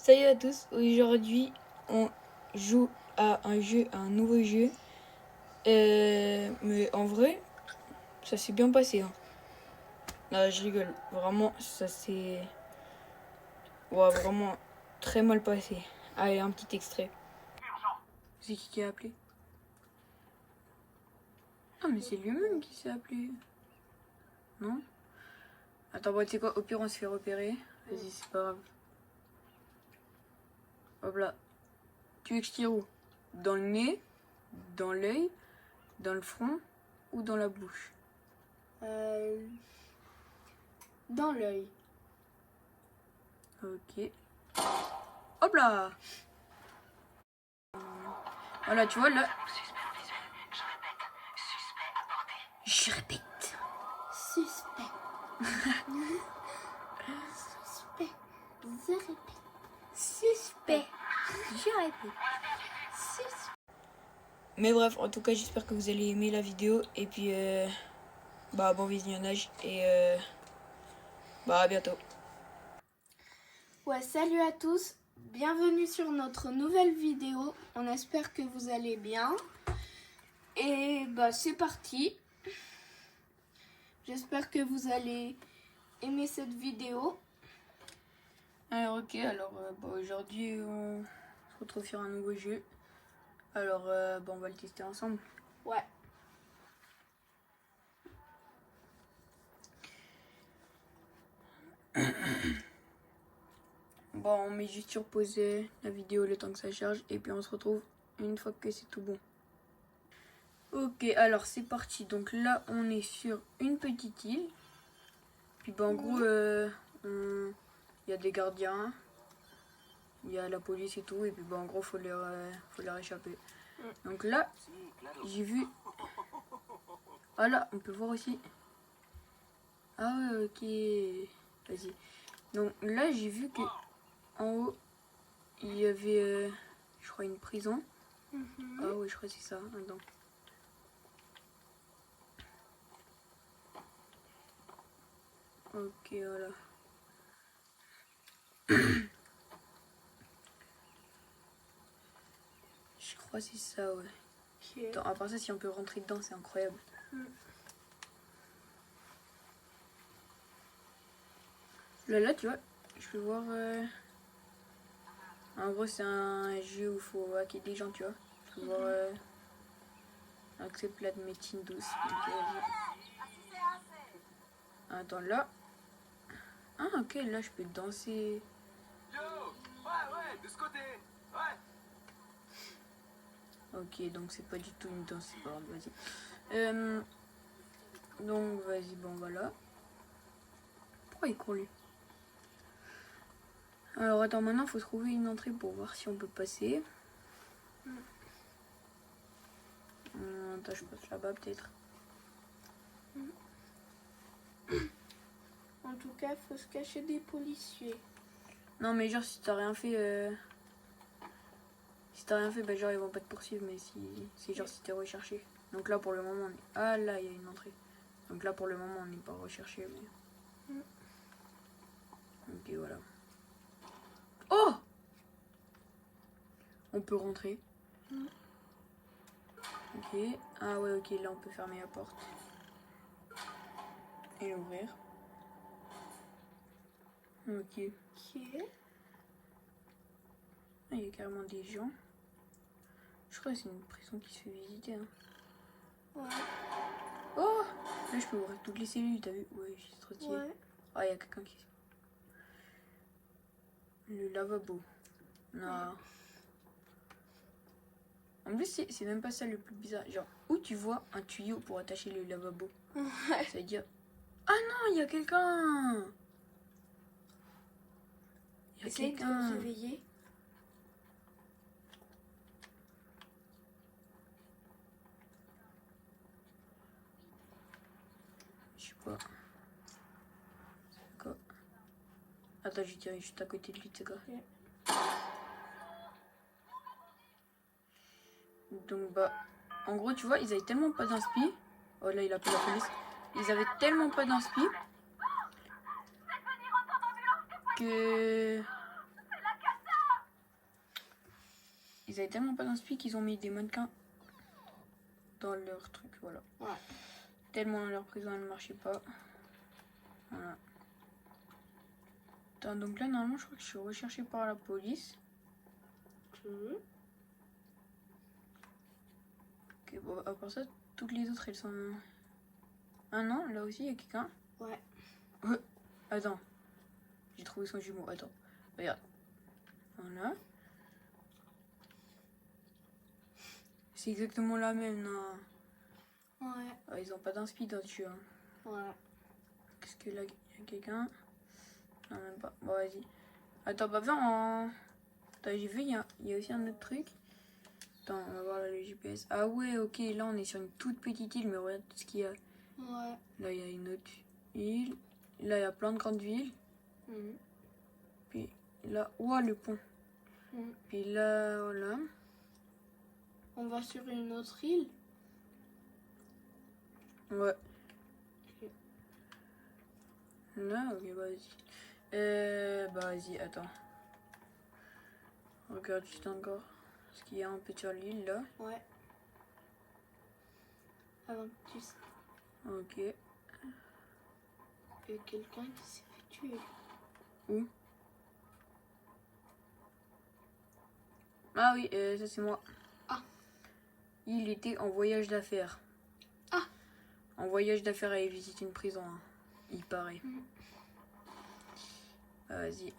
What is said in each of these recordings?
Salut à tous, aujourd'hui on joue à un nouveau jeu. Mais en vrai, ça s'est bien passé. Hein. Là, je rigole, vraiment, ça s'est vraiment très mal passé. Allez, un petit extrait. C'est qui a appelé? Ah, mais c'est lui-même qui s'est appelé. Non? Attends, bon, tu sais quoi, au pire on se fait repérer. Vas-y, c'est pas grave. Hop là. Tu veux que je tire où? Dans le nez, dans l'œil, dans le front ou dans la bouche? Dans l'œil. Ok. Hop là! Voilà, tu vois là. Je répète. Suspect. Suspect. Je répète. Suspect. Je répète. Suspect. Mais bref, en tout cas, j'espère que vous allez aimer la vidéo. Et puis, bon visionnage. Et à bientôt. Ouais, salut à tous. Bienvenue sur notre nouvelle vidéo. On espère que vous allez bien. Et c'est parti. J'espère que vous allez aimer cette vidéo. Alors, ok, alors aujourd'hui, on se retrouve sur un nouveau jeu. Alors, on va le tester ensemble. Ouais. Bon, on met juste sur pause la vidéo le temps que ça charge. Et puis, on se retrouve une fois que c'est tout bon. Ok, alors c'est parti. Donc là, on est sur une petite île. Puis, en gros, il y a des gardiens. Il y a la police et tout. Et puis, en gros, faut leur échapper. Donc là, j'ai vu... Ah là, on peut voir aussi. Ah ouais, ok. Vas-y. Donc là, j'ai vu que en haut, il y avait, je crois, une prison. Ah ouais, je crois que c'est ça. Attends. Ok, voilà. Je crois que c'est ça, ouais. Okay. Attends, à part ça, si on peut rentrer dedans, c'est incroyable. Là, tu vois, je peux voir... En gros, c'est un jeu où il faut hacker des gens, tu vois. Je peux voir... Accepte la médecine douce. Ok, attends, là... Ah, ok, là, je peux danser. Yo! Ouais, de ce côté! Ouais! Ok, donc c'est pas du tout une danse, c'est pas grave, vas-y. Donc, vas-y, voilà. Pourquoi il court, lui? Alors, attends, maintenant, il faut trouver une entrée pour voir si on peut passer. Attends, je passe là-bas, peut-être. En tout cas, il faut se cacher des policiers. Non, mais genre, si t'as rien fait... Si t'as rien fait, genre, ils vont pas te poursuivre, mais si genre, si t'es recherché. Donc là, pour le moment, on est... Ah, là, il y a une entrée. Donc là, pour le moment, on n'est pas recherché, mais... Ok, voilà. Oh! On peut rentrer. Ok. Ah ouais, ok, là, on peut fermer la porte. Et l'ouvrir. Ok. Ah, il y a carrément des gens. Je crois que c'est une prison qui se fait visiter. Hein. Ouais. Oh! Là, je peux ouvrir toutes les cellules, t'as vu? Ouais, c'est trop stylé. Ouais. Ah, il y a quelqu'un qui... Le lavabo. Non. En plus, c'est même pas ça le plus bizarre. Genre, où tu vois un tuyau pour attacher le lavabo? Ouais. Ça veut dire... Ah non, il y a quelqu'un! Il y a Essaye de quelqu'un. te réveiller. Je sais pas. C'est quoi? Attends, je dirais juste à côté de lui, tu sais quoi? Donc, en gros, tu vois, ils avaient tellement pas d'inspi. Oh là, il appelle la police. Ils avaient tellement pas d'inspi que... ils avaient tellement pas d'inspi qu'ils ont mis des mannequins dans leur truc, voilà. Ouais. Tellement leur prison elle ne marchait pas. Voilà. Attends, donc là normalement je crois que je suis recherché par la police. Ok, bon, à part ça, toutes les autres elles sont... Ah non, là aussi il y a quelqu'un. Ouais. Attends, j'ai trouvé son jumeau, attends, regarde. Voilà. C'est exactement la même, non. Ouais. Ah, ils ont pas d'inspi dessus. Hein. Ouais. Qu'est-ce que là, il y a quelqu'un? Non, même pas. Bon, vas-y. Attends, bah viens en... Attends, j'ai vu, il y a aussi un autre truc. Attends, on va voir là, le GPS. Ah ouais, ok, là on est sur une toute petite île, mais regarde tout ce qu'il y a. Ouais. Là, il y a une autre île. Là, il y a plein de grandes villes. Mhm. Puis là, ouah, le pont. Mhm. Puis là, voilà. On va sur une autre île. Ouais. Ok. Là, ok, vas-y. Bah, vas-y, attends. Regarde juste encore ce qu'il y a un peu sur l'île, là. Ouais. Avant que tu... Ok. Il y a quelqu'un qui s'est fait tuer. Où? Ah oui, ça c'est moi. Ah. Il était en voyage d'affaires. Ah. En voyage d'affaires à visiter une prison, hein, il paraît. Mm. Vas-y.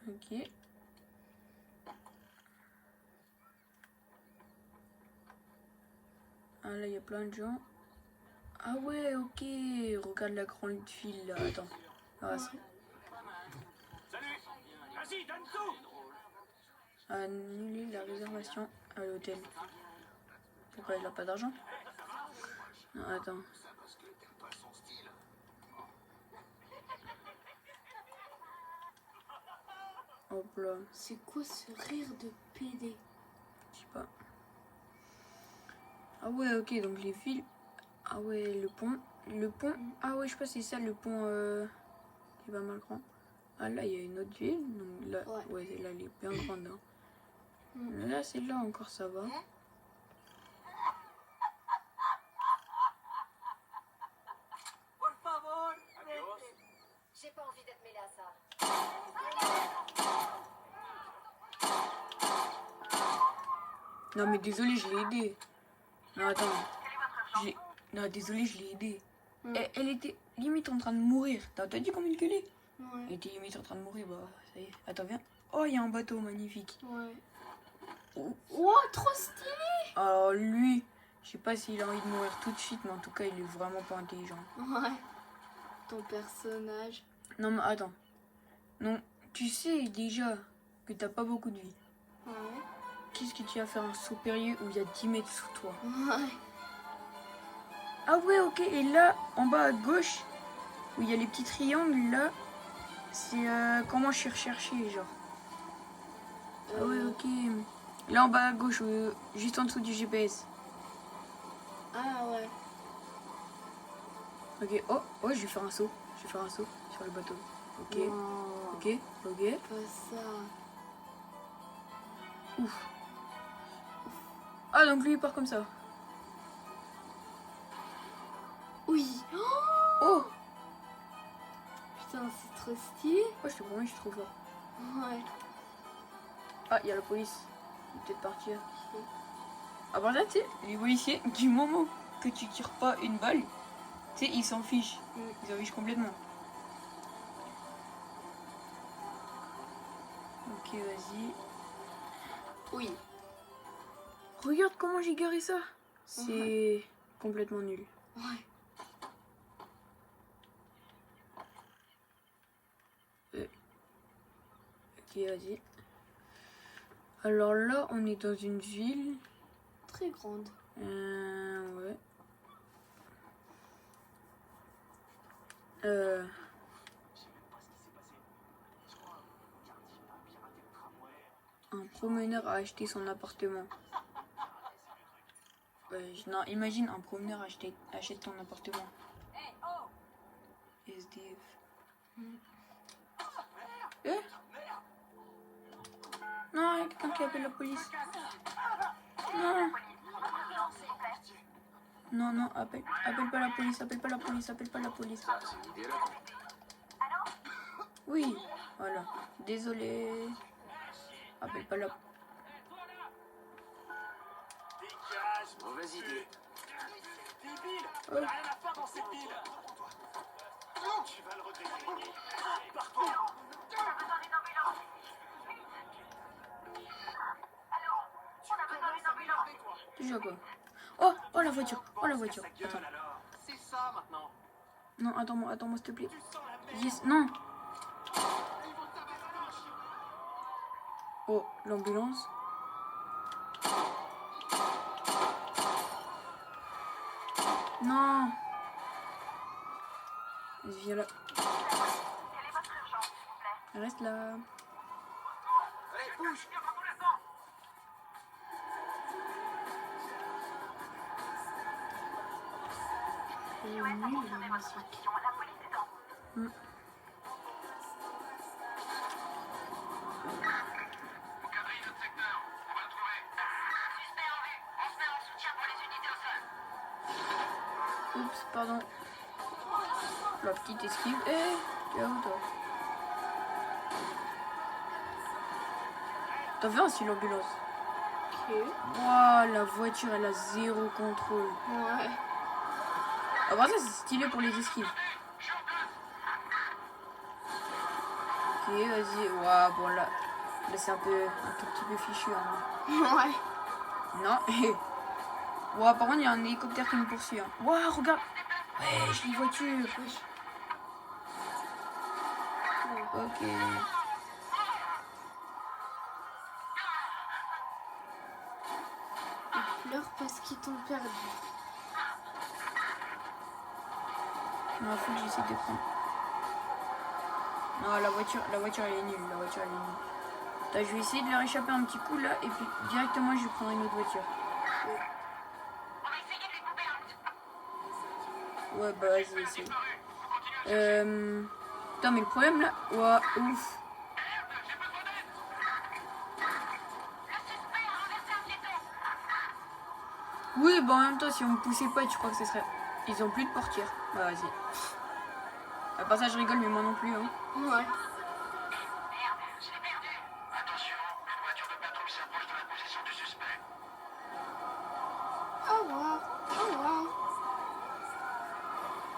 Ok. Ah là, il y a plein de gens. Ah ouais, ok. Regarde la grande file là. Attends. Ah, Ouais. Salut. Vas-y, donne tout. annuler la réservation à l'hôtel. Pourquoi il a pas d'argent? Non, attends. Hop là, C'est quoi ce rire de PD? je sais pas. Ah ouais, ok, donc les fils. Ah ouais, le pont. Le pont. Ah ouais, je sais pas si c'est ça le pont qui va mal grand. Ah là, il y a une autre ville. Donc là, ouais, là, elle est bien grande. Hein. Mm. Là, c'est là encore, ça va. Por favor. Adios. J'ai pas envie d'être mêlée à ça. Non, mais désolé, je l'ai aidé. Non, attends. Non, désolé, je l'ai aidé. Mm. Elle était limite en train de mourir. T'as dit combien qu'elle est? Ouais. Elle était limite en train de mourir, bah ça y est. Attends, viens. Oh, il y a un bateau magnifique. Ouais. Oh. Wow, trop stylé! Alors lui, je sais pas s'il a envie de mourir tout de suite, mais en tout cas, il est vraiment pas intelligent. Ouais. Ton personnage. Non, mais attends. Non, tu sais déjà que t'as pas beaucoup de vie. Ouais. Qu'est-ce que tu vas faire un saut périlleux où il y a 10 mètres sous toi? Ouais. Ah ouais, ok. Et là, en bas à gauche, où il y a les petits triangles, là, c'est comment je suis recherché, genre. Ah ouais, ok. Là, en bas à gauche, juste en dessous du GPS. Ah ouais. Ok, oh, je vais faire un saut. Je vais faire un saut sur le bateau. Ok, Non, ok, ok. pas ça. Ouf. Ah, donc lui, il part comme ça. Oui. Oh, Oh, putain, c'est trop stylé. je te promets, je suis trop fort. Ouais. Ah, il y a la police. Il est peut-être partir. À part ça, tu sais, les policiers, du moment que tu tires pas une balle, tu sais, ils s'en fichent. Ils s'en fichent complètement. Ok, vas-y. Oui. Regarde comment j'ai garé ça. C'est complètement nul. Ouais. Ok, vas-y. Alors là, on est dans une ville. Très grande. Ouais. Un promeneur a acheté son appartement. Non, imagine un promeneur achète ton appartement. SDF. Eh? Non, il y a quelqu'un qui appelle la police. Non. Non, non, appelle pas la police, appelle pas la police, appelle pas la police. C'est une idée là. Oui, voilà. Désolé. Appelle pas la... Dégage. Mauvaise idée. Débile. Oh. T'as rien à faire dans cette ville. Tu vas le regretter. Pars-toi. Déjà quoi? Oh, oh la voiture, oh la voiture. Sa gueule Attends. alors. C'est ça maintenant. Non, attends-moi, s'il te plaît. Tu sens la merde. Yes, non. Oh, l'ambulance. Non. Vas-y, viens là. Reste là. Allez, bouge. Hmm. Oups, pardon. La petite esquive. Eh, tu es où toi? T'as vu aussi l'ambulance? Ok. Waouh, la voiture elle a zéro contrôle. Ouais. Après ça c'est stylé pour les esquives. Ok, vas-y. Waouh, bon là c'est un tout petit peu fichu. Hein. Ouais. Non. Waouh, par contre il y a un hélicoptère qui me poursuit. Hein. Waouh, regarde. Ouais, j'ai une voiture. Ok. Ils pleurent parce qu'ils t'ont perdu. Non, faut que j'essaie de prendre. Non, la voiture elle est nulle. La voiture elle est nulle. Attends, je vais essayer de leur échapper un petit coup là et puis directement je vais prendre une autre voiture. Ouais, bah vas-y, essaye. Putain, mais le problème là. Ouah, ouf. Oui, bah en même temps, si on me poussait pas, tu crois que ce serait. Ils ont plus de portière. Bah vas-y. À part ça, je rigole, mais moi non plus. Hein. Ouais. Attention, une voiture de patrouille s'approche de la position du suspect. Au revoir. Au revoir.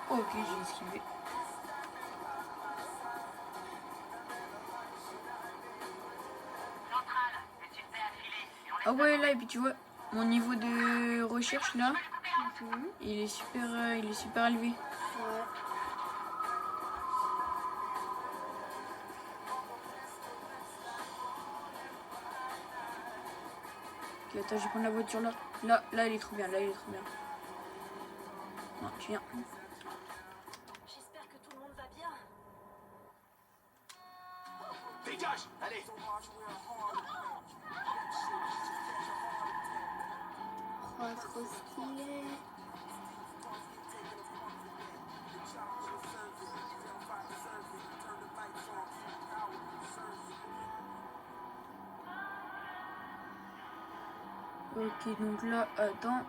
Ok, j'ai esquivé. Ah ouais, là, et puis tu vois, mon niveau de recherche là, il est super élevé. Ouais. Ok, attends, je vais prendre la voiture là. Là, elle est trop bien, là, elle est trop bien. Non, tu viens. J'espère que tout le monde va bien. Dégage. Allez. Oh, trop stylé. Ok, donc là, attends.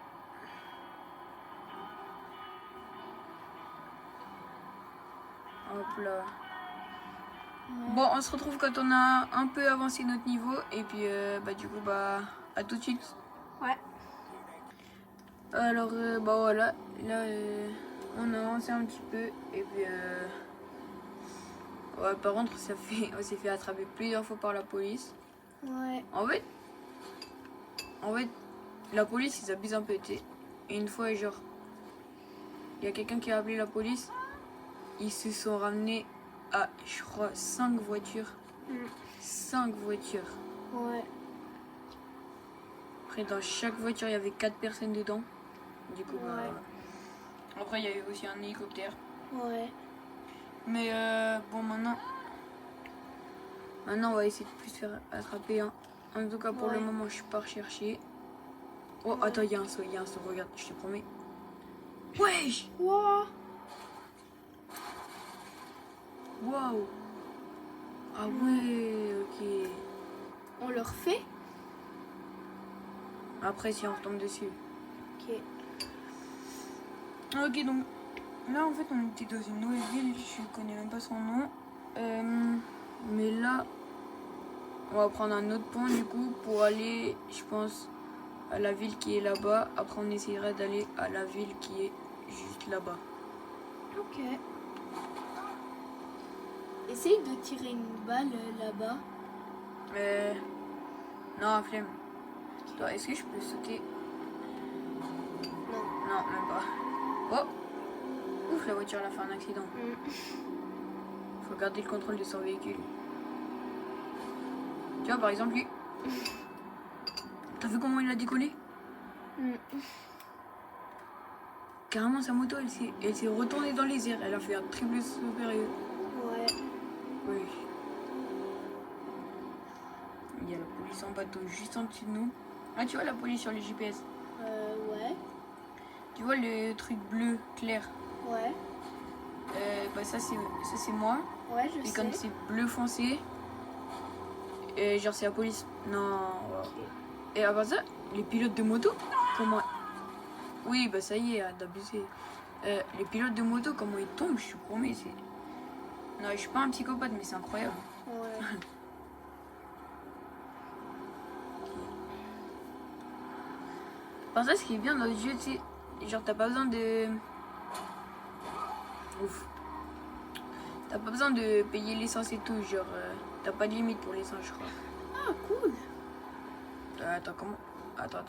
Hop là. Ouais. Bon, on se retrouve quand on a un peu avancé notre niveau. Et puis, bah, du coup, bah, à tout de suite. Ouais. Alors, bah voilà. Là, on a avancé un petit peu. Et puis, ouais, par contre, on s'est fait attraper plusieurs fois par la police. Ouais. En fait, la police, ils abusent un peu. Et une fois, genre, il y a quelqu'un qui a appelé la police. Ils se sont ramenés à, je crois, 5 voitures. 5 voitures. Ouais. Après, dans chaque voiture, il y avait 4 personnes dedans. Du coup, bah, Ouais. après, il y a eu aussi un hélicoptère. Ouais. Mais bon, maintenant, on va essayer de plus se faire attraper. Hein. En tout cas, pour le Ouais. moment, je suis pas recherché. Oh, attends, il y a un saut, regarde, je te promets. Wesh! Wow. Waouh! Ah ouais, ok. On le refait? Après, si on retombe dessus. Ok. Ok, donc là, en fait, on était dans une nouvelle ville. Je connais même pas son nom. Mais là, on va prendre un autre pont, du coup, pour aller, je pense, à la ville qui est là-bas. Après, on essaiera d'aller à la ville qui est juste là-bas. Ok. Essaye de tirer une balle là-bas. Non, flemme. Toi, est-ce que je peux sauter? Non. Non, même pas. Oh! Ouf, la voiture elle a fait un accident. Faut garder le contrôle de son véhicule. Tu vois, par exemple, lui. T'as vu comment il a décollé? Carrément, sa moto, elle s'est retournée dans les airs. Elle a fait un triple saut périlleux. Ouais. Oui. Il y a la police en bateau juste en dessous de nous. Ah, tu vois la police sur les GPS? Ouais. Tu vois le truc bleu clair? Ouais. Bah ça c'est moi. Ouais, je Et sais. quand c'est bleu foncé, genre c'est la police. Non. Ok. Et à part ça, les pilotes de moto, comment... Oui, bah ça y est, d'abusé. Les pilotes de moto, comment ils tombent, je te promets, c'est... Non, je suis pas un psychopathe, mais c'est incroyable. Ouais. Par ça, ce qui est bien dans le jeu, tu sais, genre t'as pas besoin de... Ouf. T'as pas besoin de payer l'essence et tout, genre t'as pas de limite pour l'essence, je crois. Ah, cool. Attends, comment... Attends.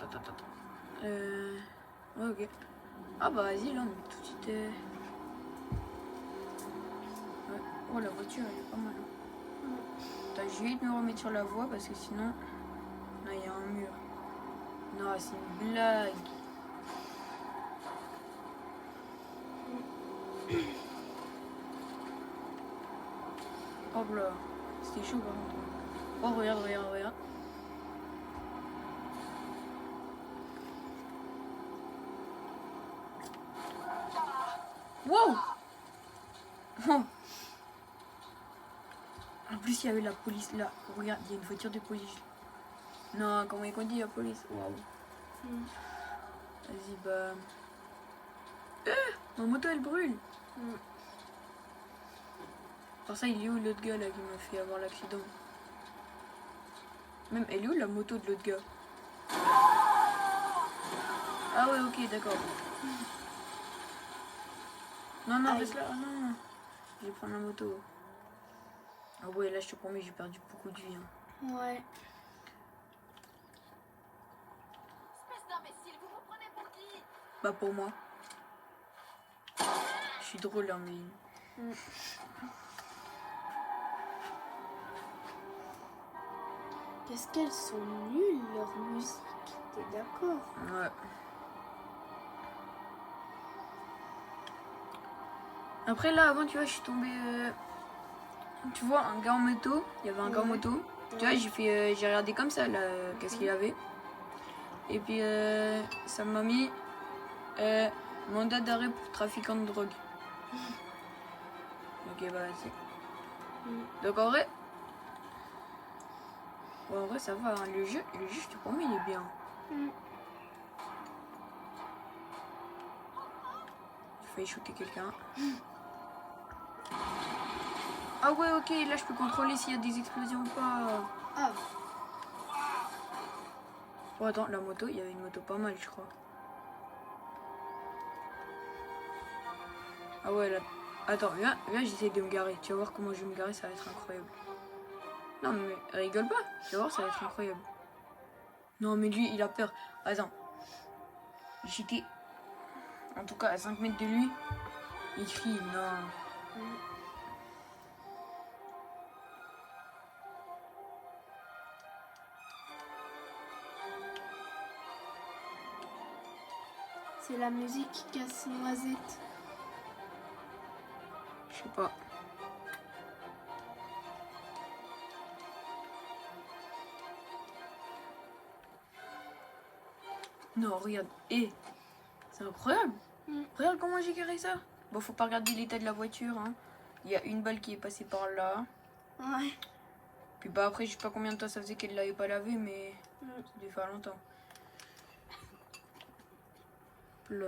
Ouais, ok. Ah bah vas-y, là, on est tout de suite... Ouais. Oh, la voiture, elle est pas mal. Attends, je vais me remettre sur la voie parce que sinon... Là, il y a un mur. Non, c'est une blague. Hop là. C'était chaud par contre. Oh, regarde. Wow! Oh. En plus, il y avait la police là. Regarde, il y a une voiture de police. Non, comment il conduit la police? Waouh. Vas-y, bah. Ma moto elle brûle. Pour ça, il est où l'autre gars là qui m'a fait avoir l'accident? Même, elle est où la moto de l'autre gars? Ah ouais, ok, d'accord. Non, reste là. Ah, non. Je vais prendre la moto. Ah ouais, là, je te promets, j'ai perdu beaucoup de vie. Hein. Ouais. Espèce d'imbécile, vous vous prenez pour qui? Bah, pour moi. Je suis drôle, hein, mais... Qu'est-ce qu'elles sont nulles, leur musique. T'es d'accord? Ouais. Après, là, avant, tu vois, je suis tombée... Tu vois, un gars en moto. Il y avait un gars en moto. Tu vois, j'ai regardé comme ça, là, qu'est-ce qu'il avait. Et puis, ça m'a mis mandat d'arrêt pour trafiquant de drogue. Ok, bah, c'est... Donc, en vrai... Ouais, en vrai, ça va. Hein. Le jeu, je te promets, il est bien. J'ai failli shooter quelqu'un. Ah ouais, ok, là, je peux contrôler s'il y a des explosions ou pas. Ah. Oh, attends, la moto, il y avait une moto pas mal, je crois. Ah ouais, là... Attends, viens, j'essaie de me garer. Tu vas voir comment je vais me garer, ça va être incroyable. Non, mais rigole pas. Tu vas voir, ça va être incroyable. Non, mais lui, il a peur. Attends. J'étais... En tout cas, à 5 mètres de lui. Il crie, non. C'est la musique casse-noisette. Je sais pas. Non, regarde. C'est incroyable. Regarde comment j'ai garé ça. Bon, faut pas regarder l'état de la voiture. Hein. Il y a une balle qui est passée par là. Ouais. Puis bah après, je sais pas combien de temps ça faisait qu'elle l'avait pas lavé, mais Mm. ça devait faire longtemps. Là.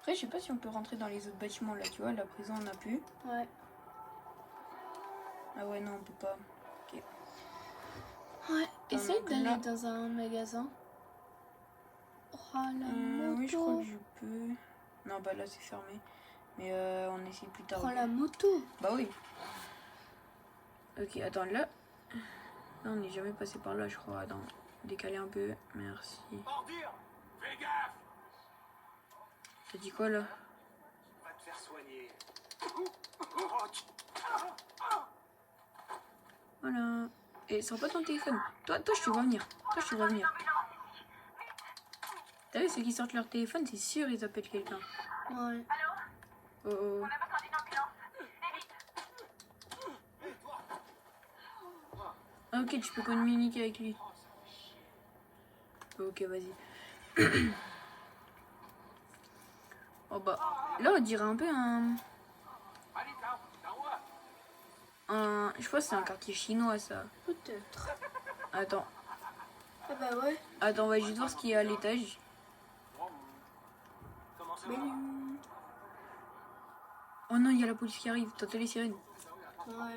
Après, je sais pas si on peut rentrer dans les autres bâtiments là, tu vois. La prison, on a pu. Ouais. Ah ouais, non, on peut pas. Ouais. Essaye donc d'aller là- dans un magasin. Oh, la moto. Oui, je crois que je peux. Non, bah là, c'est fermé. Mais on essaie plus tard. Prends ok. la moto. Bah oui. Ok, attends, là. Là, on n'est jamais passé par là, je crois. Attends, décaler un peu. Merci. Ordure! Fais gaffe! T'as dit quoi là? Va te faire soigner. Voilà. Et sors pas ton téléphone. Toi, je te vois venir. Toi, je te vois venir. T'as vu, ceux qui sortent leur téléphone, c'est sûr, ils appellent quelqu'un. Ouais. Oh oh. Ah, ok, tu peux communiquer avec lui. Ok, vas-y. Oh bah, là on dirait un peu je pense que c'est un quartier chinois ça. Peut-être. Attends, Ah bah ouais. on va juste voir ce qu'il y a à l'étage. Comment ça Mais... va? Oh non, il y a la police qui arrive. T'entends les sirènes? Ouais.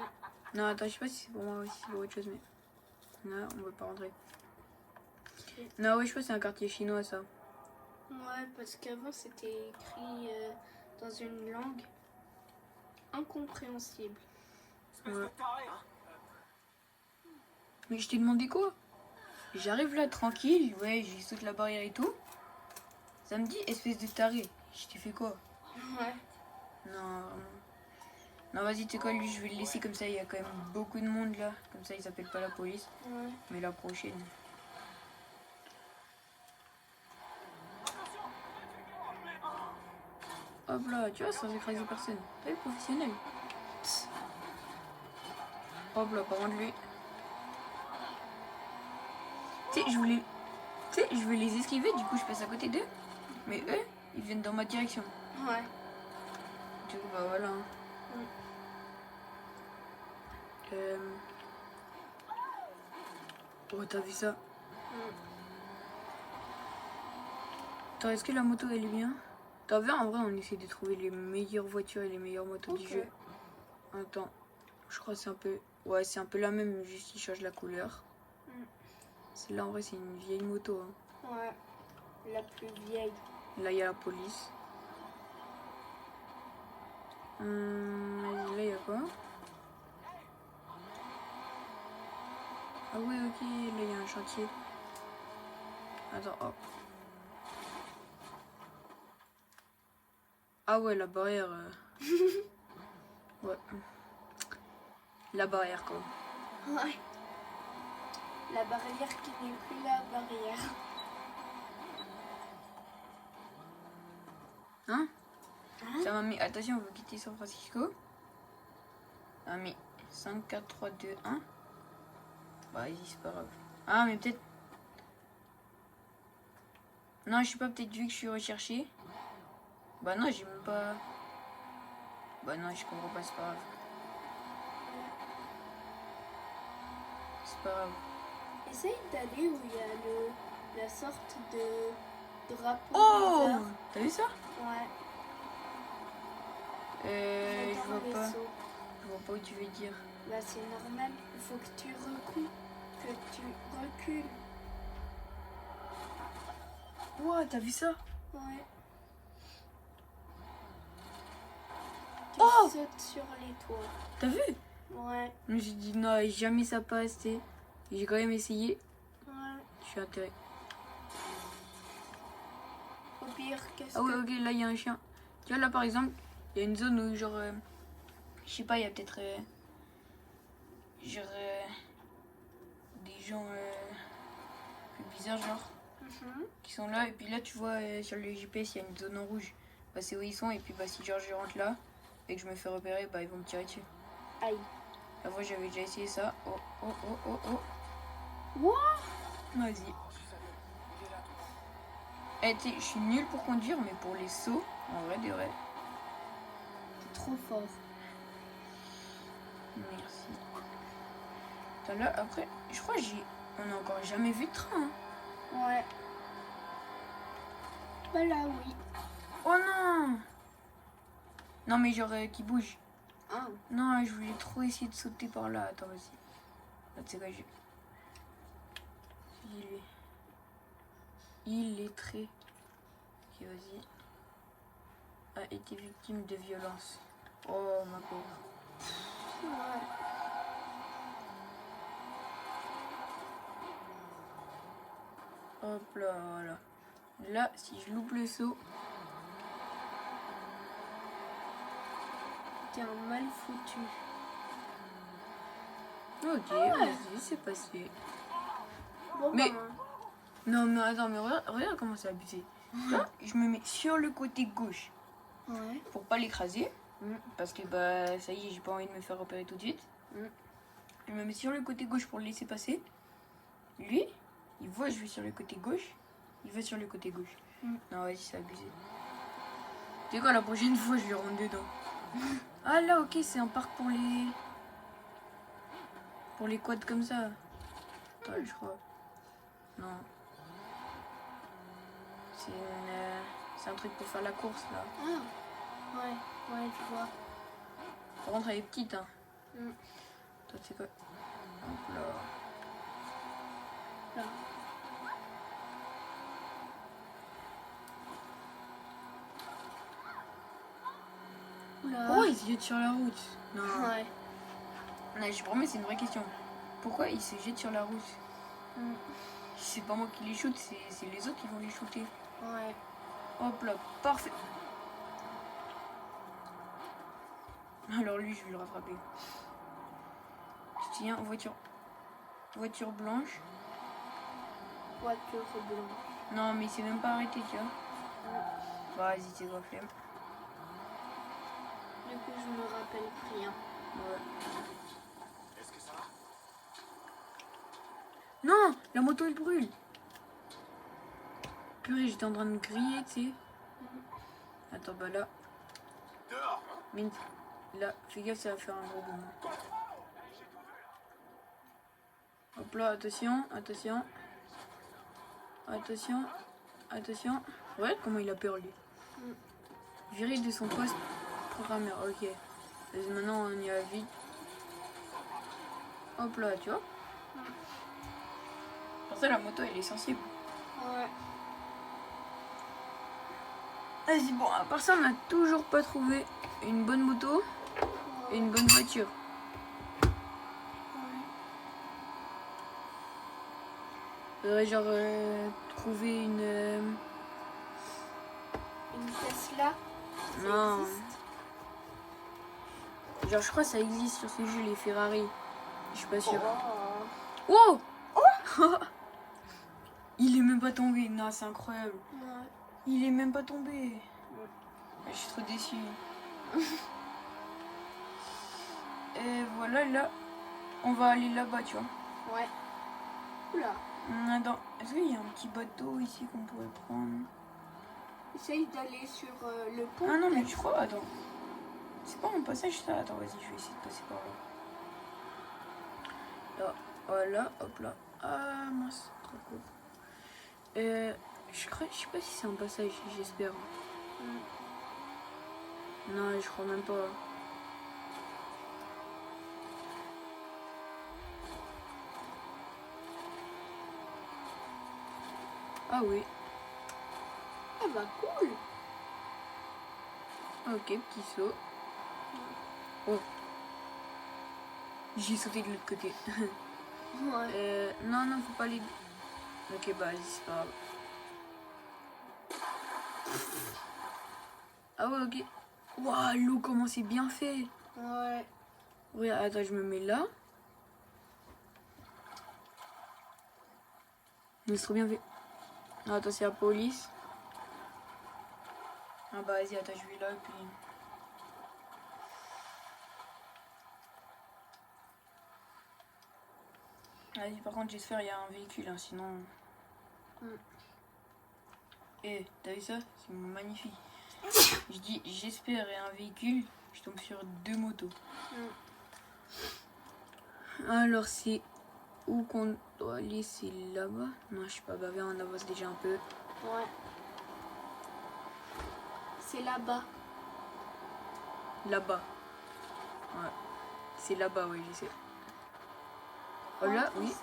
Non, attends, je sais pas si c'est pour moi ou si c'est pour autre chose, mais... Non, on veut pas rentrer. Non, ouais, je pense que c'est un quartier chinois ça. Ouais, parce qu'avant c'était écrit dans une langue incompréhensible. Espèce de taré, hein? Mais je t'ai demandé quoi? J'arrive là tranquille, ouais, j'ai sauté la barrière et tout. Ça me dit espèce de taré. Je t'ai fait quoi? Ouais. Non, non, vas-y, tu sais quoi, lui, je vais le laisser comme ça. Il y a quand même beaucoup de monde là. Comme ça, ils appellent pas la police. Ouais. Mais la prochaine. Hop là, tu vois, sans écraser personne. T'as vu, professionnel. Hop là, par contre, lui. Tu sais, je voulais. Tu sais, je veux les esquiver, du coup, je passe à côté d'eux. Mais eux, ils viennent dans ma direction. Ouais. Du coup, bah voilà. Oh, t'as vu ça? Attends, est-ce que la moto elle est bien? T'as vu, en vrai, on essaie de trouver les meilleures voitures et les meilleures motos du Ok. jeu. Attends, je crois que c'est un peu. Ouais, c'est un peu la même, juste il change la couleur. Celle-là, en vrai, c'est une vieille moto. Hein. Ouais. La plus vieille. Là, il y a la police. Là, il y a quoi? Ah ouais, ok, là, il y a un chantier. Attends, hop. Ah ouais, la barrière. Ouais. La barrière, quoi. Ouais. La barrière qui n'est plus la barrière. Hein? Hein? Ça m'a mis. Attention, on veut quitter San Francisco. Ça m'a mis 5, 4, 3, 2, 1. Bah, vas-y, c'est pas grave. Ah, mais peut-être. Non, je sais pas, peut-être vu que je suis recherché. Bah, non, j'ai même pas. Bah, non, je comprends pas, c'est pas grave. C'est pas grave. Essaye d'aller où il y a la sorte de drapeau. Oh! bizarre. T'as vu ça? Ouais. Je Dans vois le pas. vaisseau. Je vois pas où tu veux dire. Bah c'est normal, il faut que tu recules. Que tu recules. Ouah, t'as vu ça? Ouais. Tu Oh! sautes sur les toits. T'as vu? Ouais. Je me suis dit, non, jamais ça passe, tu sais. J'ai quand même essayé. Ouais. Je suis atterré. Au pire, qu'est-ce Ah ouais, que... ok, là, il y a un chien. Tu vois, là, par exemple, il y a une zone où, genre, je sais pas, il y a peut-être, des gens plus bizarres, genre, Mhm. qui sont là. Et puis là, tu vois, sur le GPS, il y a une zone en rouge. Bah, c'est où ils sont. Et puis, bah, si genre, je rentre là et que je me fais repérer, bah, ils vont me tirer dessus. Aïe. La fois, j'avais déjà essayé ça. Oh, oh, oh, oh, oh. What? Vas-y. Eh, tu sais, je suis nulle pour conduire, mais pour les sauts, en vrai, de vrai. T'es trop fort. Merci. Attends, là, après, je crois que on n'a encore jamais vu de train. Hein. Ouais. Bah là, oui. Oh non! Non, mais genre qui bouge. Ah. Non, je voulais trop essayer de sauter par là. Attends, vas-y. Ah, tu sais quoi, Il est très... Ok, vas-y. A été victime de violence. Oh, ma pauvre. Ouais. Hop là, voilà. Là, si je loupe le saut... T'es un mal foutu. Ok, vas-y, c'est passé. Bon, Mais- ben, Non, mais attends, mais regarde comment c'est abusé. Là, je me mets sur le côté gauche ouais. pour pas l'écraser. Mm. Parce que bah ça y est, j'ai pas envie de me faire repérer tout de suite. Mm. Je me mets sur le côté gauche pour le laisser passer. Lui, il voit je vais sur le côté gauche. Il va sur le côté gauche. Mm. Non, vas-y, c'est abusé. Tu sais quoi, la prochaine fois, je lui rentre dedans. Ah là, ok, c'est un parc pour les... Pour les quads comme ça. Ouais, je crois. Non. C'est un truc pour faire la course, là. Ah. Ouais, ouais, je vois. Par contre, elle est petite, hein. Mm. Toi, tu sais quoi? Hop là. Là. Oula. Oh, il se jette sur la route. Non. Ouais. Non, je promets, c'est une vraie question. Pourquoi il se jette sur la route? Mm. C'est pas moi qui les shoot, c'est les autres qui vont les shooter. Ouais. Hop là, parfait. Alors lui, je vais le rattraper. Tiens, voiture. Voiture blanche. Voiture blanche. Non, mais il s'est même pas arrêté, tu vois. Vas-y, c'est quoi, flemme. Du coup, je me rappelle rien. Ouais. Est-ce que ça va? Non, la moto, elle brûle. Purée, j'étais en train de griller, tu sais. Attends, bah là, Dehors. Mint, là, fais gaffe, ça va faire un gros boom. Hop là, attention, attention. Attention, attention. Ouais, comment il a peur, lui. Viré de son poste programmeur, ok. Vas-y, maintenant, on y va vite. Hop là, tu vois. Pour ça, la moto, elle est sensible. Ouais. Vas-y, bon, à part ça, on n'a toujours pas trouvé une bonne moto et une bonne voiture. Faudrait genre trouver une... Une Tesla. Ça Non. existe. Genre, je crois que ça existe sur ce jeu, les Ferrari. Je suis pas sûre. Oh. Wow. Il est même pas tombé. Non, c'est incroyable. Ouais. Il est même pas tombé. Je suis trop déçue. Et voilà, là, on va aller là-bas, tu vois. Ouais. Oula. Attends, est-ce qu'il y a un petit bateau ici qu'on pourrait prendre? Essaye d'aller sur le pont. Ah non, mais je crois, attends. C'est pas mon passage, ça? Attends, vas-y, je vais essayer de passer par là. Là, voilà, hop là. Ah, mince, trop cool. Je sais pas si c'est un passage, j'espère. Non, je crois même pas. Ah oui. Ah bah cool. Ok, petit saut. Oh. J'ai sauté de l'autre côté. Ouais. Non, non, faut pas aller... Ok, bah vas-y, c'est pas grave. Ah ouais, ok. Waouh, l'eau, comment c'est bien fait. Ouais. Oui, attends, je me mets là. Mais c'est trop bien fait. Non, attends, c'est la police. Ah bah vas-y, attends, je vais là et puis... Vas-y, par contre, j'espère qu'il y a un véhicule, hein, sinon... Eh, t'as vu ça? C'est magnifique. Je dis, j'espère qu'il y a un véhicule, je tombe sur 2 motos. Alors, c'est où qu'on doit aller, c'est là-bas. Non, je sais pas, bah viens, on avance déjà un peu. Ouais. C'est là-bas. Là-bas. Ouais. C'est là-bas, oui, je sais. Oh là, oui.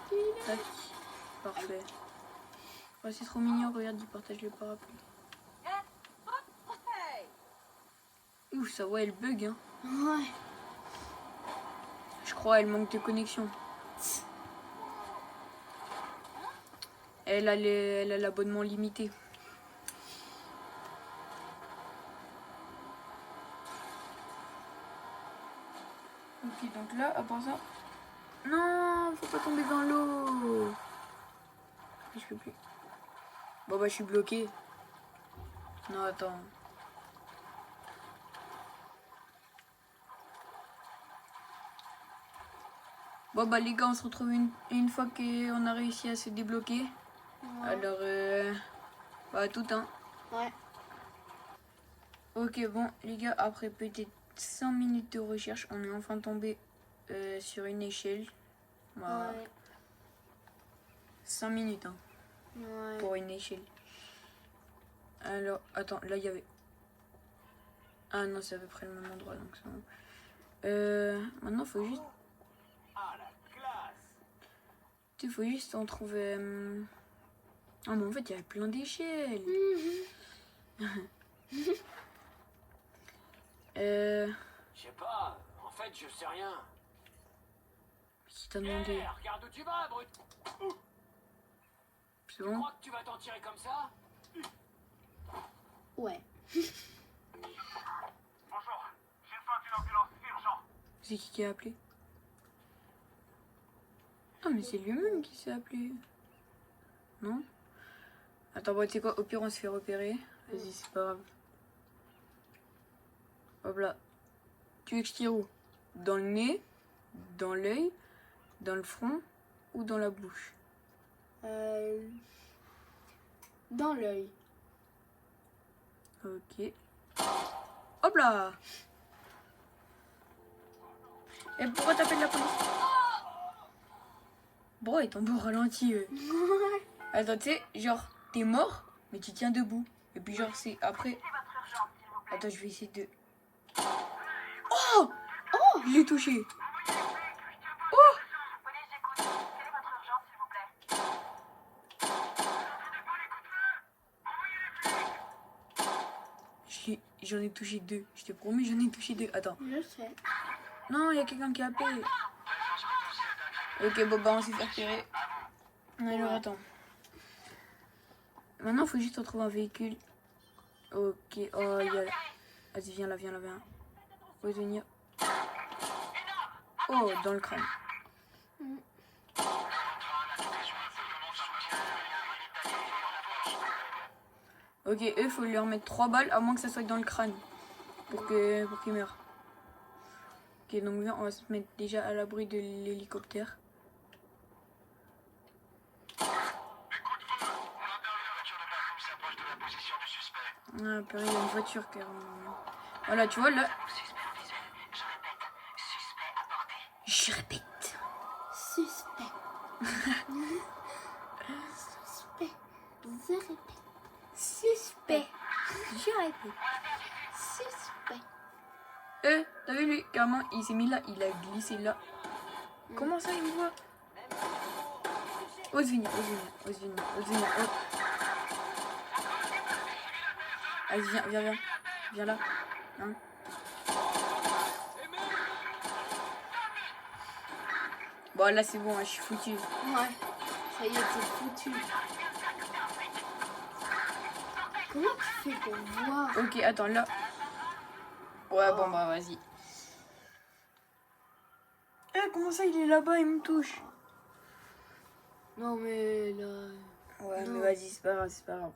Tac. Parfait. Oh, c'est trop mignon, regarde, il partage le parapluie. Ouf, ça ouais, elle bug, hein. Ouais. Je crois, elle manque de connexion. Elle a l'abonnement limité. Ok, donc là, à part ça... Non, faut pas tomber dans l'eau. Je peux plus. Bon bah je suis bloqué. Non, attends. Bon bah les gars, on se retrouve une fois qu'on a réussi à se débloquer. Ouais. Alors, bah tout hein. Ouais. Ok, bon les gars, après peut-être 100 minutes de recherche, on est enfin tombé sur une échelle. Voilà. Ouais. 5 minutes hein, Ouais. pour une échelle. Alors, attends, là il y avait... Ah non, c'est à peu près le même endroit, donc c'est bon. Maintenant, faut juste... Ah, la classe. Il faut juste en trouver... Ah mais en fait, il y avait plein d'échelles. Je sais pas, en fait, je sais rien. Qui t'a demandé? Eh, regarde où tu vas, brut. C'est Tu bon? crois que tu vas t'en tirer comme ça? Ouais. Bonjour, j'ai besoin d'une ambulance urgente. C'est qui a appelé? Ah mais c'est lui-même qui s'est appelé. Non? Attends, bon, tu sais quoi? Au pire, on se fait repérer. Vas-y, c'est pas grave. Hop là. Tu veux que je tire où? Dans le nez? Dans l'œil? Dans le front? Ou dans la bouche? Dans l'œil. Ok. Hop là! Et pourquoi t'appelles la police? Bro, il tombe au ralenti. Attends, tu sais, genre, t'es mort, mais tu tiens debout. Et puis genre, c'est après... Attends, je vais essayer de... Oh! Oh! Je l'ai touché. Oh! J'en ai touché deux. Je te promets, j'en ai touché deux. Attends. Je sais. Non, il y a quelqu'un qui a appelé. Ok, bon, bah, on s'est fait repérer. Alors, attends. Maintenant, il faut juste retrouver un véhicule. Ok, oh, il y a... Vas-y, viens là, viens là, viens. Faut venir. Oh, dans le crâne. Ok, eux, faut leur mettre 3 balles, à moins que ça soit dans le crâne. Pour qu'il meure. Ok, donc viens, on va se mettre déjà à l'abri de l'hélicoptère. Ah, purée, il y a une voiture carrément. Voilà, tu vois là. Je répète. Suspect. Suspect. Je répète. Suspect. Je répète. Suspect. T'as vu lui, carrément, il s'est mis là, il a glissé là. Comment ça, il me voit? Ose venir, ose venir, ose venir, ose venir. Allez, viens, viens, viens. Viens là. Hein? Bon, là, c'est bon, hein, je suis foutu. Ouais. Ça y est, t'es foutu. Comment tu fais pour voir? Ok, attends, là. Ouais, bon, bah, vas-y. Comment ça, il est là-bas, il me touche? Non mais là... Ouais, Non. mais vas-y, c'est pas grave, c'est pas grave.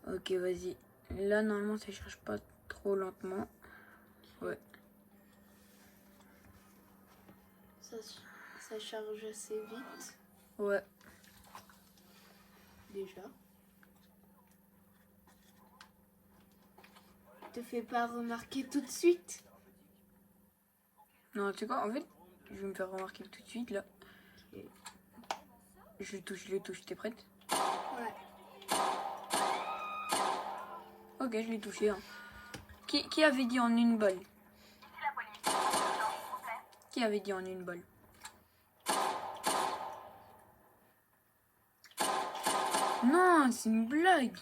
Ok, vas-y. Là, normalement, ça charge pas trop lentement. Ouais. Ça charge assez vite, Ouais. déjà. Te fais pas remarquer tout de suite. Non, tu sais quoi, en fait, je vais me faire remarquer tout de suite, là. Ok. Je le touche. T'es prête? Ouais. Ok, je l'ai touché. Hein. Qui avait dit en une balle? Ici la police. Urgence, s'il vous plaît. Qui avait dit en une balle? Non, c'est une blague.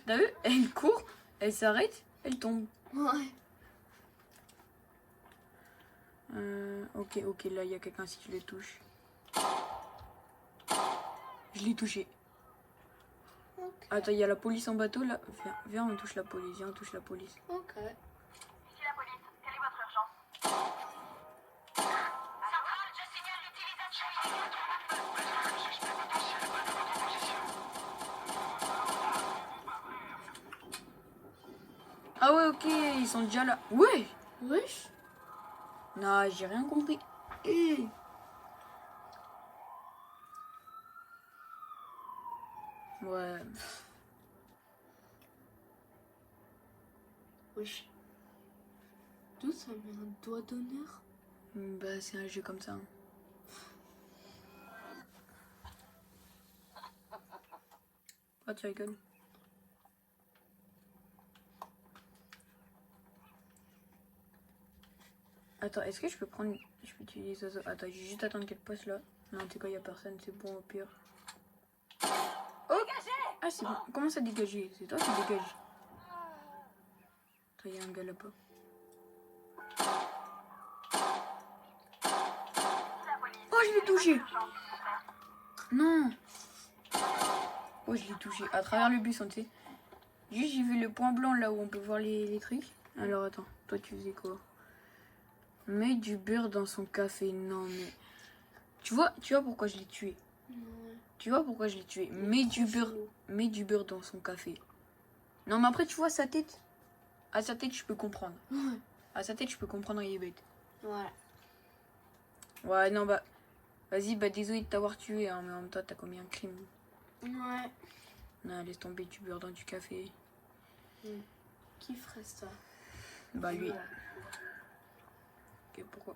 T'as vu? Elle court, elle s'arrête, elle tombe. Ouais. Ok, là il y a quelqu'un si je le touche. Je l'ai touché. Ok. Attends, il y a la police en bateau là. Viens, on touche la police. Viens, on touche la police. Ok. Ici la police. Quelle est votre urgence? Centrale, je signale l'utilisation illégale. Ah ouais, ok, ils sont déjà là. Ouais. Wesh. Non, j'ai rien compris. Ouais. Wesh. D'où ça met un doigt d'honneur? Bah, c'est un jeu comme ça. Hein. Oh, tu rigoles. Attends, est-ce que je peux prendre... Je peux utiliser les oiseaux. Attends, je vais juste attendre qu'elle passe là. Non, tu sais quoi, il n'y a personne, c'est bon au pire. Oh! Ah, c'est bon. Comment ça dégager? C'est toi qui dégage. Attends, il y a un gars là-bas. Oh, je l'ai touché! Non! Oh, je l'ai touché. À travers le buisson, tu sais. Juste, j'ai vu le point blanc là où on peut voir les trucs. Alors, attends. Toi, tu faisais quoi? Mets du beurre dans son café. Non, mais... Tu vois pourquoi je l'ai tué? Ouais. Tu vois pourquoi je l'ai tué? Mets du beurre dans son café. Non, mais après, tu vois sa tête. À sa tête, je peux comprendre. Ouais. À sa tête, je peux comprendre, il est bête. Ouais. Ouais, non, bah... Vas-y, bah désolé de t'avoir tué, hein, mais en même temps, t'as commis un crime. Ouais. Non, laisse tomber du beurre dans du café. Qui ferait ça? Bah, lui. Ouais. Ok, pourquoi?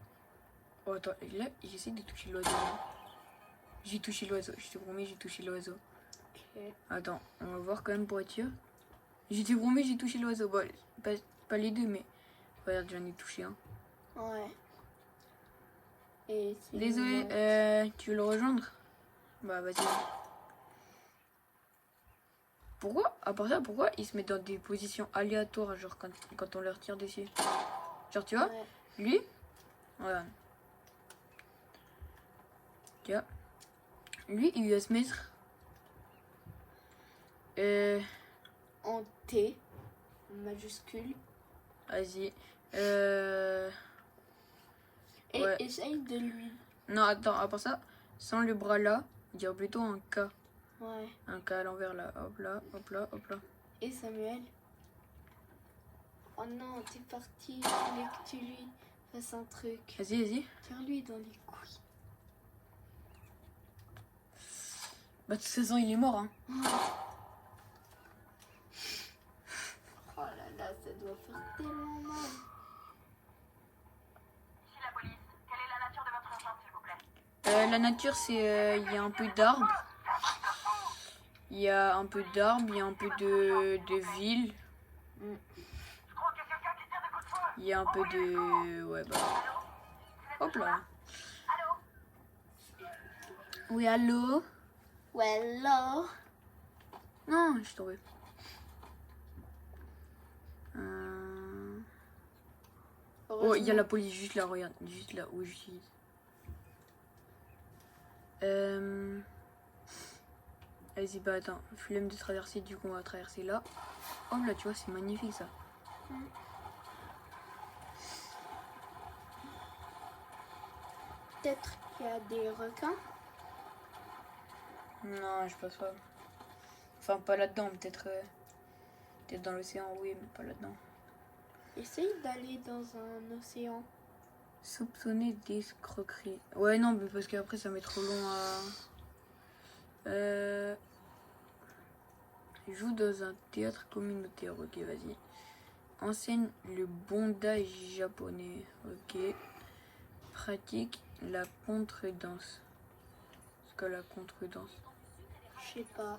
Oh, attends, là, j'essaie de toucher l'oiseau. J'ai touché l'oiseau, je te promets, j'ai touché l'oiseau. Ok. Attends, on va voir quand même pour être sûr. Je te promets, j'ai touché l'oiseau. Bon, pas les deux, mais... Regarde, j'en ai touché un. Ouais. Et c'est Désolé, une- tu veux le rejoindre? Bah, vas-y. Pourquoi, à part ça, pourquoi ils se mettent dans des positions aléatoires, genre quand on leur tire dessus? Genre, tu vois, Ouais. lui, voilà. Tu vois, lui, il va se mettre... En T majuscule. Vas-y. Et Ouais. essaye de lui. Non, attends, à part ça, sans le bras là, on dirait plutôt un K. Ouais. Un K à l'envers là. Hop là, hop là, hop là. Et Samuel. Oh non, t'es parti. Je voulais que tu lui fasses un truc. Vas-y, vas-y. Tire-lui dans les couilles. Bah, de toute façon, il est mort, hein. Oh là là, ça doit faire tellement mal. Ici la police. Quelle est la nature de votre urgence, s'il vous plaît? La nature, c'est... Il y a un peu d'arbres. Il y a un peu d'arbres, il y a un peu de ville. Je crois qu'il y a quelqu'un qui tire des coups de feu. Il y a un peu de... Ouais, bah... Hop là. Allô? Oui, allô? Hello. Non, je suis tombée. Oh, il y a la police juste là, regarde. Juste là où je suis. Vas-y, bah attends. Flemme de traverser, du coup on va traverser là. Oh là, tu vois, c'est magnifique ça. Peut-être qu'il y a des requins. Non, je pense pas. Enfin, pas là-dedans, peut-être peut-être dans l'océan, oui, mais pas là-dedans. Essaye d'aller dans un océan. Soupçonner d'escroquerie. Ouais, non, mais parce qu'après ça met trop long à... Joue dans un théâtre communautaire, ok, vas-y. Enseigne le bondage japonais, ok. pratique la contredanse. C'est quoi la contredanse? Je sais pas.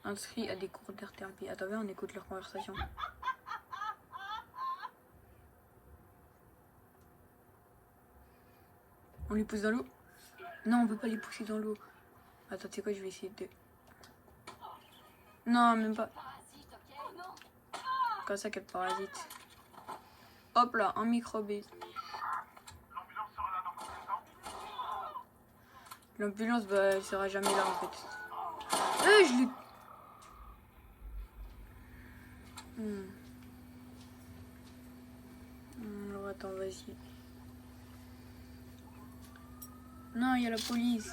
Inscrit à des cours d'art thérapie. Attends, viens, on écoute leur conversation. On les pousse dans l'eau? Non, on peut pas les pousser dans l'eau. Attends, tu sais quoi, je vais essayer de... Non, même pas. Comme ça qu'elle parasite. Hop là, un microbe. L'ambulance, bah, elle sera jamais là en fait. Je l'ai... Alors attends, vas-y. Non, il y a la police.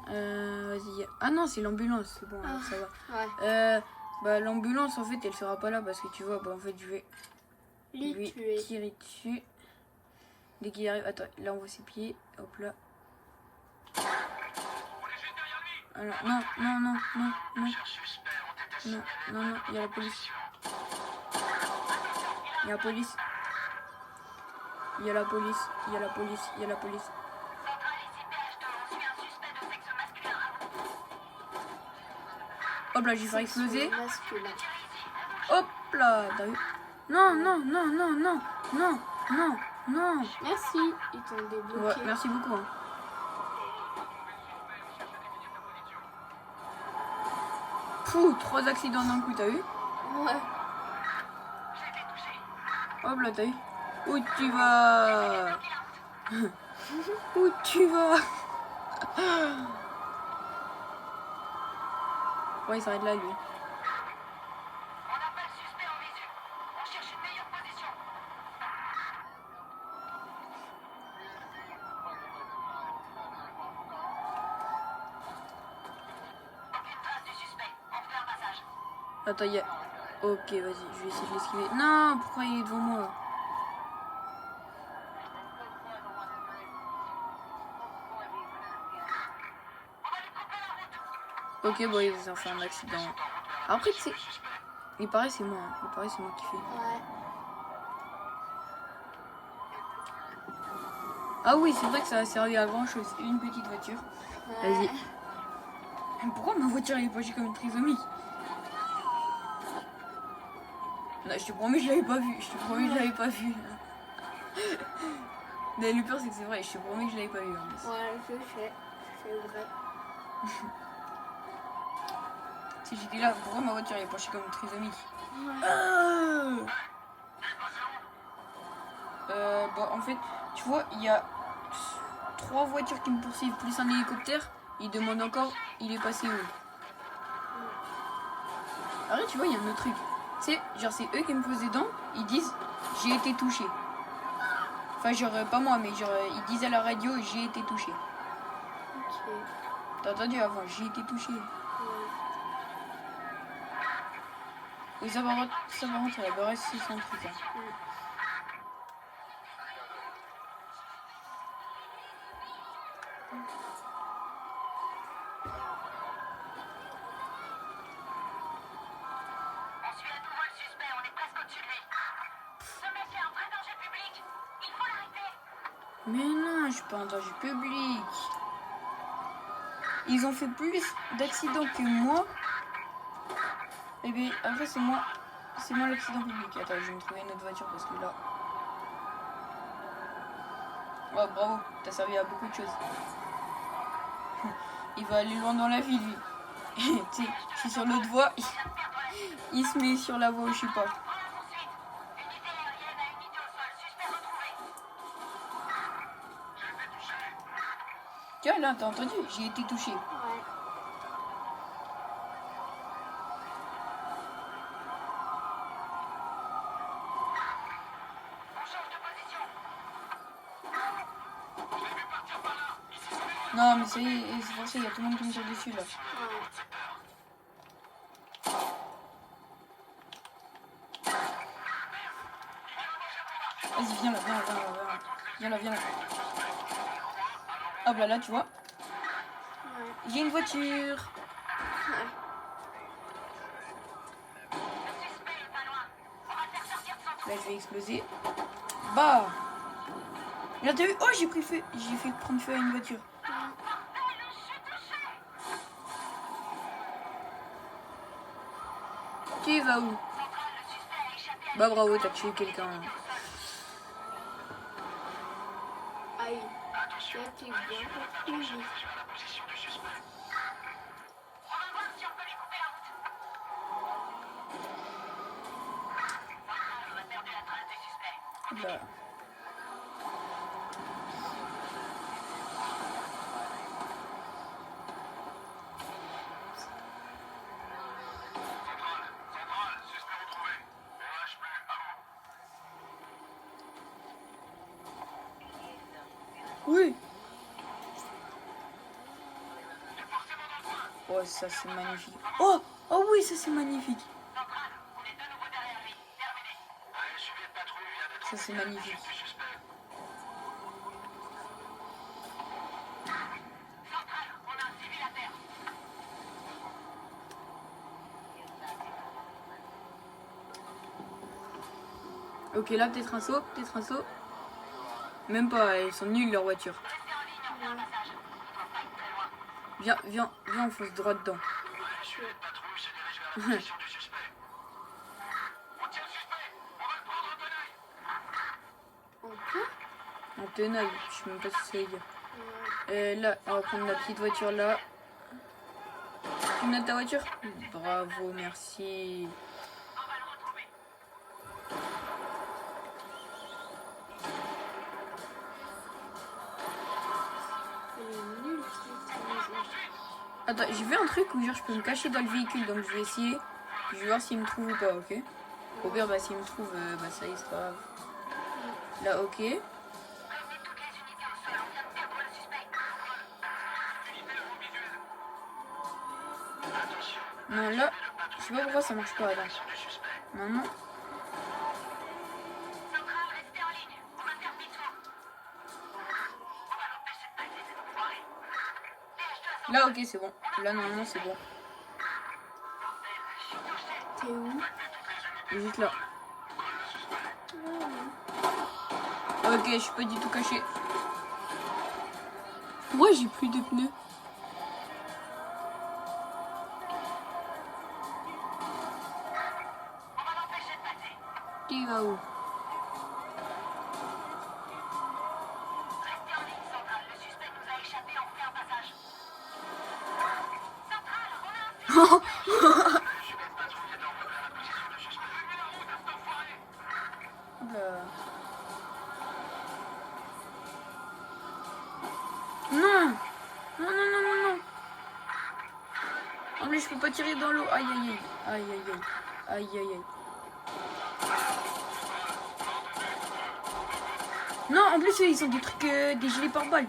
Vas-y. Ah non, c'est l'ambulance, c'est bon, alors ça va. Ouais. Bah l'ambulance en fait, elle sera pas là parce que tu vois, bah en fait, je vais Les tuer. lui tirer dessus. Dès qu'il arrive, attends, là on voit ses pieds, hop là. Alors, non, non, non, non, non. Non, non, non, il y a la police. Il y a la police. Il y a la police, il y a la police, il y a la police. Hop là, j'ai failli exploser. Masculin. Hop là, t'as vu? Non, non, non, non, non, non, non, non. Merci, ils t'ont débloqué. Ouais, merci beaucoup. Hein. Fou, 3 accidents d'un coup, t'as vu? Ouais. Hop là, t'as vu? Où tu vas? Où tu vas? Ouais, il s'arrête là, lui. Attends, il y a... Ok, vas-y, je vais essayer de l'esquiver. Non, pourquoi il est devant moi? Ok, bon, ils ont fait un accident. Après, tu sais... Il paraît c'est moi, hein. Il paraît c'est moi qui fais. Ouais. Ah oui, c'est vrai que ça a servi à grand chose. Une petite voiture. Ouais. Vas-y. Pourquoi ma voiture elle est penchée comme une trisomie? Non, je te promets, je l'avais pas vu. Je te promets, je l'avais pas vu. Mais le pire, c'est que c'est vrai. Je te promets que je l'avais pas vu. Hein. Ouais, je sais. C'est vrai. Si j'étais là, pourquoi ma voiture elle est penchée comme une trisomie? Ouais. Bah, en fait, tu vois, il y a 3 voitures qui me poursuivent, plus un hélicoptère. Ils demandent encore, il est passé où? Arrête, tu vois, il y a un autre truc. Tu sais, genre, c'est eux qui me posent des dents, ils disent, j'ai été touché. Enfin, genre, pas moi, mais genre, ils disent à la radio, j'ai été touché. Ok. T'as entendu avant, j'ai été touché. Ouais. Oui, ça par contre, ça va rester son truc. Hein. On suit à nouveau le suspect, on est presque au-dessus de lui. Ce mec est un vrai danger public. Il faut l'arrêter. Mais non, je suis pas en danger public. Ils ont fait plus d'accidents que moi. Et bien, après, c'est moi l'accident public. Attends, je vais me trouver une autre voiture parce que là... Oh, bravo, t'as servi à beaucoup de choses. Il va aller loin dans la ville, lui. Tu sais, je suis sur l'autre voie, il se met sur la voie où je suis pas. Unité aérienne à unité au sol, suspect retrouvé. Tiens, là, t'as entendu? J'ai été touché. Ouais. On change de position. Non, mais ça y est, c'est forcé, il y a tout le monde qui me tire dessus, là. Ouais. Vas-y, viens là, viens là, viens là, viens là. Viens là, viens là. Hop là, là, tu vois. Ouais. J'ai une voiture. Ouais. Le suspect est pas loin. On va le faire sortir de son trou. Là, je vais exploser. Bah. Là, t'as vu? Oh, j'ai fait prendre feu à une voiture. Tu vas où? Bah bravo, t'as tué quelqu'un. Aïe. Là, t'es bien parti. Sur la position du suspect. On va voir si on peut lui couper la route. On a perdu la trace du suspect. Bah. Centrale, suspect retrouvé. OH plus, à vous. Oui. Forcément dans le coin. Oh, ça c'est magnifique. Oh, oh oui, ça c'est magnifique. Centrale, on est de nouveau derrière lui. Terminé. Un SUV de patrouille vient d'être Ça c'est enlevé à la magnifique. poursuite du suspect. Centrale, on a un civil à terre. Ok, là peut-être un saut, peut-être un saut. Même pas, ils sont nuls leurs voitures. Restez en ligne, on fait un passage. On doit pas être très loin. Viens, on fonce droit dedans. Un SUV de patrouille se dirige vers la position du suspect. On tient le suspect. On va le prendre en tenaille. En quoi? En tenaille, je sais même pas ce que ça veut dire. Là, on va prendre la petite voiture là. Tu notes ta voiture? Bravo, merci. On va le retrouver. Elle est nulle, cette maison. Attends, j'ai vu un truc où genre je peux me cacher dans le véhicule, donc je vais essayer. Puis je vais voir s'il me trouve ou pas, ok? Au pire, bah s'il me trouve, bah ça y est, c'est pas grave. Là, ok. Prévenez toutes les unités au sol. On vient de perdre le suspect. Unité au visuel. Attention. Non, là, je sais pas pourquoi ça marche pas, attends. Position du suspect. Non, non. Centrale, restez en ligne. On va faire demi-tour. On va l'empêcher de passer cette enfoirée. Dépêche-toi, Là, ok, c'est bon. Là, normalement, c'est bon. T'es où? Il est juste là. Ok, je suis pas du tout caché. Pourquoi j'ai plus de pneus? on va l'empêcher de passer. Tu vas où? Restez en ligne, Centrale. Le suspect nous a échappé. On fait un passage. Centrale, on a un civil. Un SUV de patrouille vient d'enlever à la position du suspect. Fermez la route à cet enfoiré. Oula. Non! Non, non, non, non, non! En plus, je peux pas tirer dans l'eau. Aïe, aïe, aïe. Aïe, aïe, aïe. Aïe, aïe, aïe. Non, en plus, ils ont des trucs, des gilets pare-balles.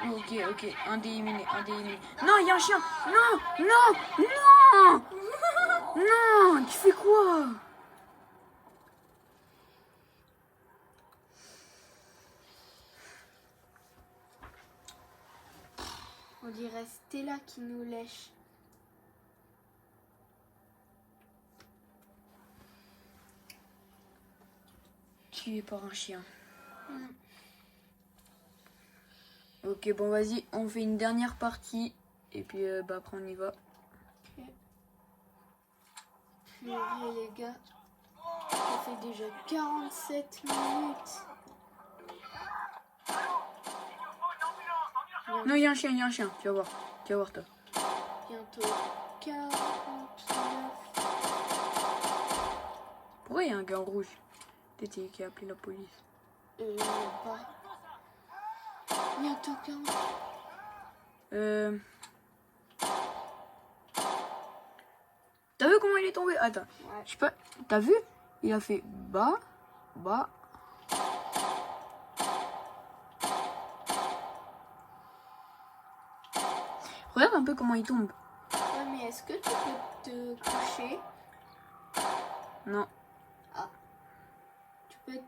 Ok, ok. Un d'éliminé, un d'éliminé. Non, il y a un chien! Non! Non! Non! Non! Tu fais quoi? On dirait Stella qui nous lèche. Tué par un chien. Ok, bon, vas-y, on fait une dernière partie. Et puis, bah, après, on y va. Purée, les gars. Ça fait déjà 47 minutes. Non, il y a un chien, il y a un chien. Tu vas voir, toi. Bientôt 49. Pourquoi il y a un gars en rouge? Peut-être qui a appelé la police. Pas. Bientôt 40. T'as vu comment il est tombé? Attends, Ouais. je sais pas. T'as vu? Il a fait bas, bas. Regarde un peu comment il tombe. Ouais, mais est-ce que tu peux te coucher? Non. Tu peux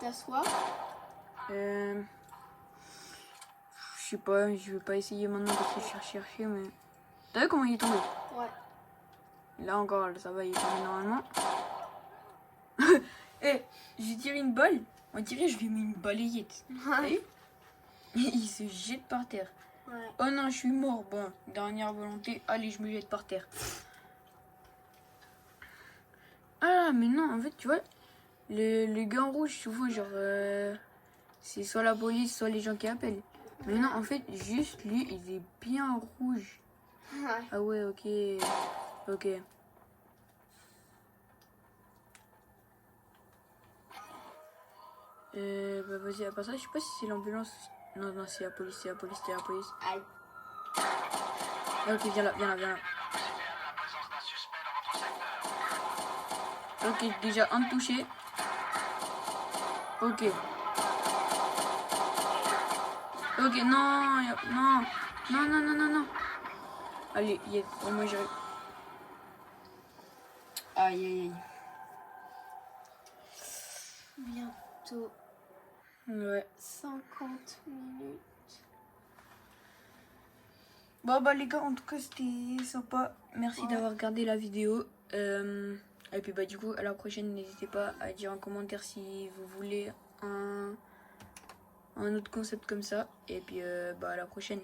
t'asseoir? Je sais pas, je vais pas essayer maintenant parce que je suis chercher, mais. T'as vu comment il est tombé? Ouais. Là encore, ça va, il est tombé normalement. Eh, j'ai tiré une balle. On dirait je lui ai mis une balayette. Ouais. Il se jette par terre. Ouais. Oh non, je suis mort. Bon, dernière volonté. Allez, je me jette par terre. Ah, mais non, en fait, tu vois, les gars en rouge, souvent, genre, c'est soit la police, soit les gens qui appellent. Mais non, en fait, juste lui, il est bien rouge. Ouais. Ah ouais, ok. Ok. Bah vas-y, à part ça, je sais pas si c'est l'ambulance. Non, non, c'est la police, c'est la police, c'est la police. Aïe. Ah, ok, viens là, viens là, viens là. La présence d'un suspect dans votre secteur. Ok, déjà un touché. Ok. Ok, non, non, non, non, non, non, non. Allez, yes, au moins j'arrive. Aïe, aïe, aïe. Bientôt Ouais. 50 minutes. Bon bah les gars, en tout cas c'était sympa. Merci Ouais. d'avoir regardé la vidéo. Et puis bah du coup à la prochaine, n'hésitez pas à dire en commentaire si vous voulez un autre concept comme ça. Et puis bah à la prochaine.